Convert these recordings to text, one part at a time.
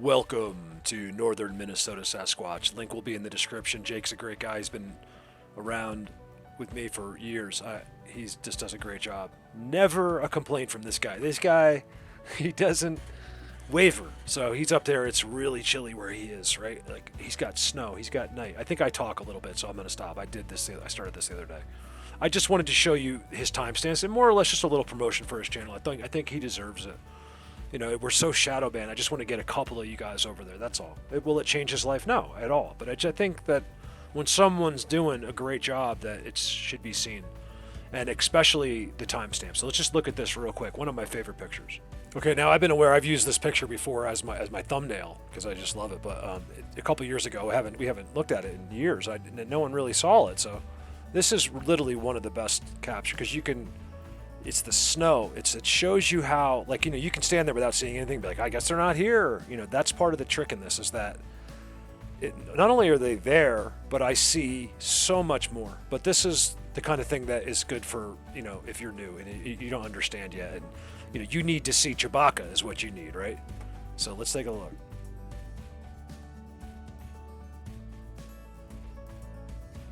Welcome to northern Minnesota Sasquatch. Link will be in the description. Jake's a great guy. He's been around with me for years. He just does a great job. Never a complaint from this guy. This guy, he doesn't waver. So he's up there. It's really chilly where he is, right? Like he's got snow. He's got night. I think I talk a little bit, so I'm going to stop. I started this the other day. I just wanted to show you his timestamps and more or less just a little promotion for his channel. I think he deserves it. You know, we're so shadow banned. I just want to get a couple of you guys over there. That's all. Will it change his life? No, at all. But I think that when someone's doing a great job, that it should be seen, and especially the timestamp. So let's just look at this real quick. One of my favorite pictures. Okay, now I've been aware I've used this picture before as my thumbnail because I just love it. But a couple years ago, we haven't looked at it in years. No one really saw it. So this is literally one of the best capture because you can. It's the snow. It shows you how, like, you know, you can stand there without seeing anything, be like, I guess they're not here. You know, that's part of the trick in this is that not only are they there, but I see so much more. But this is the kind of thing that is good for, you know, if you're new and you don't understand yet. And, you know, you need to see Chewbacca is what you need, right? So let's take a look.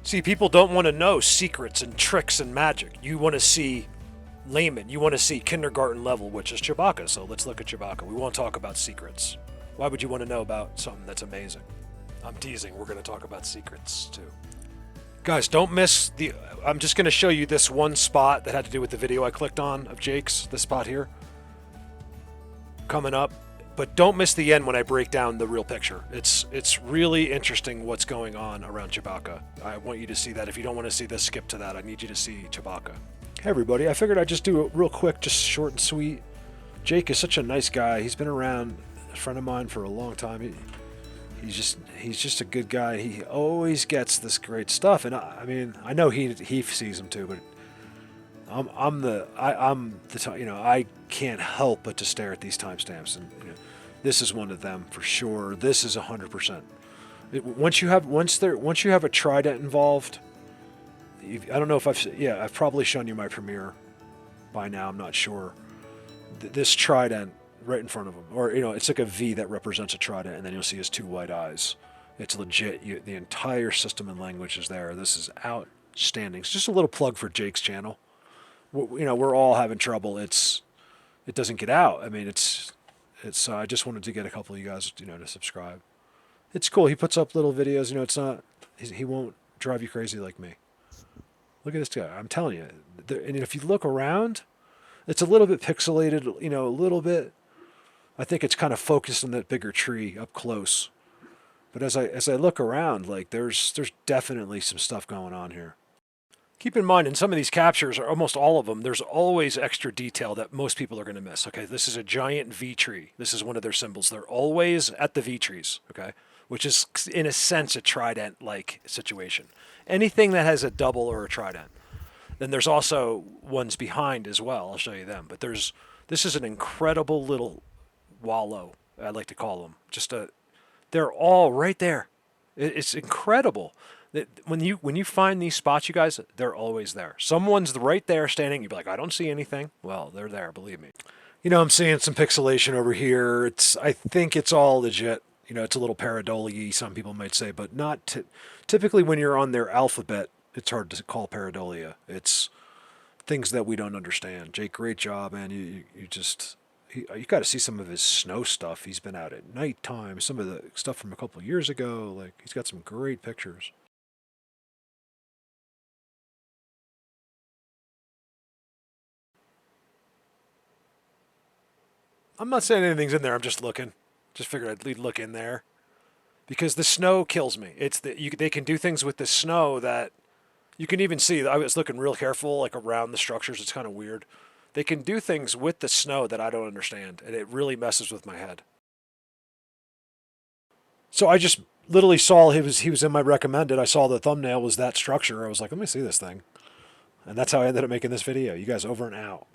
See, people don't want to know secrets and tricks and magic. You want to see layman. You want to see kindergarten level, which is Chewbacca. So let's look at Chewbacca. We won't talk about secrets. Why would you want to know about something that's amazing? I'm teasing. We're going to talk about secrets too. Guys, don't miss the... I'm just going to show you this one spot that had to do with the video I clicked on of Jake's. This spot here. Coming up. But don't miss the end when I break down the real picture. It's really interesting what's going on around Chewbacca. I want you to see that. If you don't want to see this, skip to that. I need you to see Chewbacca. Hey everybody, I figured I'd just do it real quick, just short and sweet. Jake is such a nice guy. He's been around, a friend of mine for a long time. He's just a good guy. He always gets this great stuff, and I mean, I know he sees them too, but you know, I can't help but to stare at these timestamps, and you know, this is one of them for sure. This is 100%. Once you have a trident involved. I don't know if I've probably shown you my premiere by now. I'm not sure. This trident right in front of him, or you know, it's like a V that represents a trident, and then you'll see his two white eyes. It's legit. The entire system and language is there. This is outstanding. It's just a little plug for Jake's channel. You know, we're all having trouble. It doesn't get out. I mean, it's. I just wanted to get a couple of you guys, you know, to subscribe. It's cool. He puts up little videos. You know, it's not. He won't drive you crazy like me. Look at this guy. I'm telling you. And if you look around, it's a little bit pixelated, you know, a little bit. I think it's kind of focused on that bigger tree up close. But as I look around, like there's definitely some stuff going on here. Keep in mind, in some of these captures, or almost all of them, there's always extra detail that most people are going to miss. Okay, this is a giant V tree. This is one of their symbols. They're always at the V trees, okay? Which is, in a sense, a trident-like situation. Anything that has a double or a trident. Then there's also ones behind as well. I'll show you them. But this is an incredible little wallow, I like to call them. They're all right there. It's incredible. When you find these spots, you guys, they're always there. Someone's right there standing. You'd be like, I don't see anything. Well, they're there, believe me. You know, I'm seeing some pixelation over here. I think it's all legit. You know, it's a little pareidolia-y, some people might say, but not typically when you're on their alphabet, it's hard to call pareidolia. It's things that we don't understand. Jake, great job, man. You got to see some of his snow stuff. He's been out at nighttime. Some of the stuff from a couple of years ago. Like, he's got some great pictures. I'm not saying anything's in there. I'm just looking. Just figured I'd look in there. Because the snow kills me. They can do things with the snow that you can even see. I was looking real careful, like around the structures. It's kind of weird. They can do things with the snow that I don't understand, and it really messes with my head. So I just literally saw he was in my recommended. I saw the thumbnail was that structure. I was like, let me see this thing, and that's how I ended up making this video. You guys, over and out.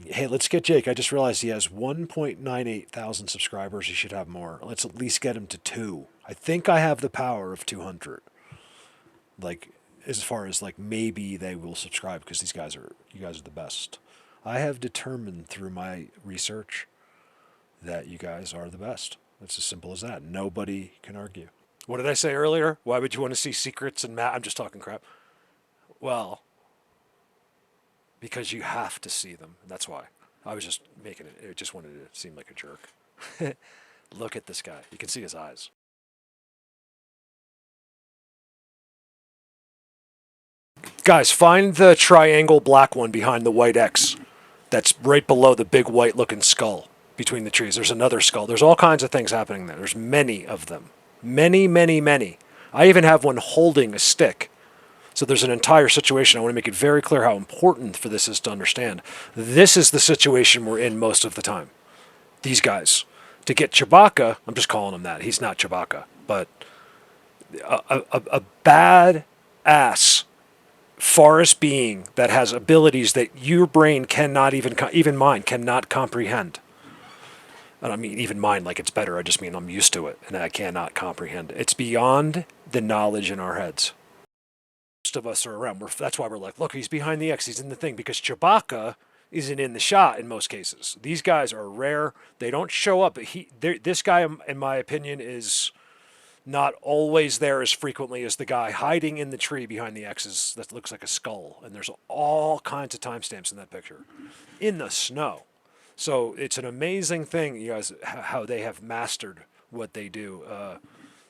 Hey, let's get Jake. I just realized he has 1.98 thousand subscribers. He should have more. Let's at least get him to 2. I think I have the power of 200. Like, as far as like maybe they will subscribe because you guys are the best. I have determined through my research that you guys are the best. It's as simple as that. Nobody can argue. What did I say earlier? Why would you want to see secrets and I'm just talking crap. Well, because you have to see them. That's why. I was just making it. It just wanted to seem like a jerk. Look at this guy. You can see his eyes. Guys, find the triangle black one behind the white X. That's right below the big white looking skull between the trees. There's another skull. There's all kinds of things happening there. There's many of them. Many, many, many. I even have one holding a stick. So there's an entire situation. I want to make it very clear how important for this is to understand. This is the situation we're in most of the time. These guys. To get Chewbacca, I'm just calling him that. He's not Chewbacca. But a bad ass forest being that has abilities that your brain cannot even mine cannot comprehend. I don't mean even mine like it's better. I just mean I'm used to it and I cannot comprehend it. It's beyond the knowledge in our heads. Most of us are around. That's why we're like, look, he's behind the X. He's in the thing because Chewbacca isn't in the shot in most cases. These guys are rare. They don't show up. This guy, in my opinion, is not always there as frequently as the guy hiding in the tree behind the X's that looks like a skull. And there's all kinds of timestamps in that picture in the snow. So it's an amazing thing, you guys, how they have mastered what they do.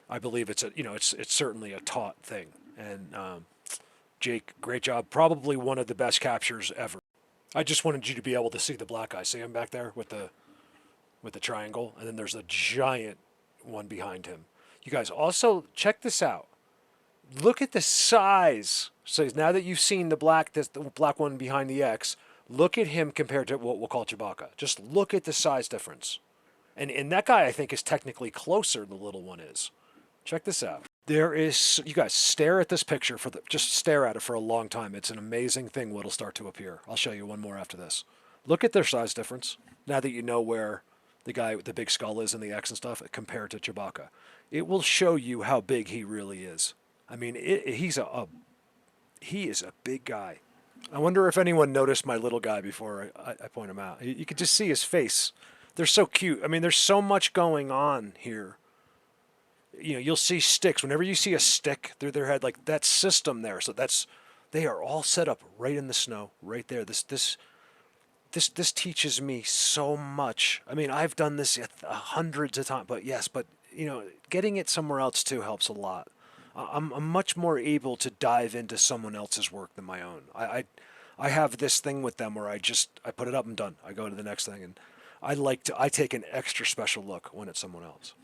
I believe it's certainly a taught thing. And Jake, great job. Probably one of the best captures ever. I just wanted you to be able to see the black guy. See him back there with the triangle, and then there's a giant one behind him. You guys also check this out. Look at the size. So now that you've seen the black one behind the X, look at him compared to what we'll call Chewbacca. Just look at the size difference. And that guy, I think, is technically closer than the little one is. Check this out. You guys stare at this picture just stare at it for a long time. It's an amazing thing what'll start to appear. I'll show you one more after this. Look at their size difference. Now that you know where the guy with the big skull is and the X and stuff compared to Chewbacca. It will show you how big he really is. I mean, he is a big guy. I wonder if anyone noticed my little guy before I point him out. You could just see his face. They're so cute. I mean, there's so much going on here. You'll see sticks. Whenever you see a stick through their head, like that system there. So they are all set up right in the snow, right there. This teaches me so much. I mean, I've done this hundreds of times, but getting it somewhere else too helps a lot. I'm much more able to dive into someone else's work than my own. I have this thing with them where I put it up and done. I go to the next thing, and I take an extra special look when it's someone else.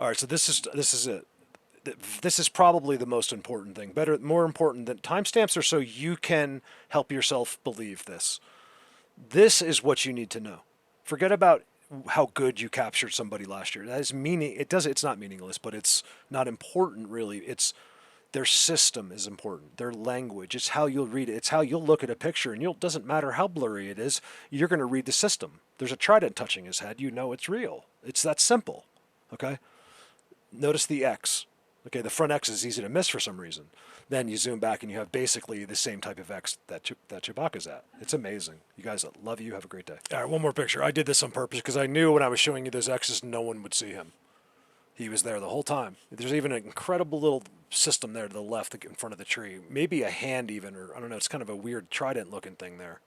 All right, so this is it. This is probably the most important thing. More important than timestamps are so you can help yourself believe this. This is what you need to know. Forget about how good you captured somebody last year. That is it's not meaningless, but it's not important really. It's their system is important. Their language. It's how you'll read it. It's how you'll look at a picture and doesn't matter how blurry it is, you're going to read the system. There's a trident touching his head, it's real. It's that simple. Okay? Notice the X. Okay, the front X is easy to miss for some reason. Then you zoom back and you have basically the same type of X that Chewbacca's at. It's amazing. You guys, love you. Have a great day. All right, one more picture. I did this on purpose because I knew when I was showing you those X's, no one would see him. He was there the whole time. There's even an incredible little system there to the left in front of the tree. Maybe a hand even, or I don't know. It's kind of a weird trident-looking thing there.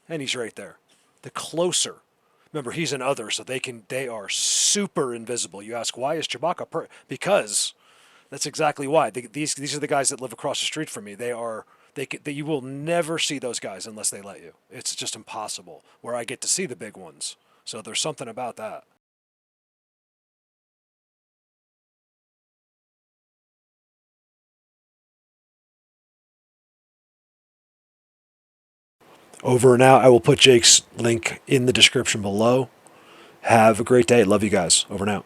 And he's right there. The closer. Remember, he's an other, so they are super invisible. You ask, why is Chewbacca because that's exactly why. These are the guys that live across the street from me. You will never see those guys unless they let you. It's just impossible. Where I get to see the big ones. So there's something about that. Over and out. I will put Jake's link in the description below. Have a great day. Love you guys. Over and out.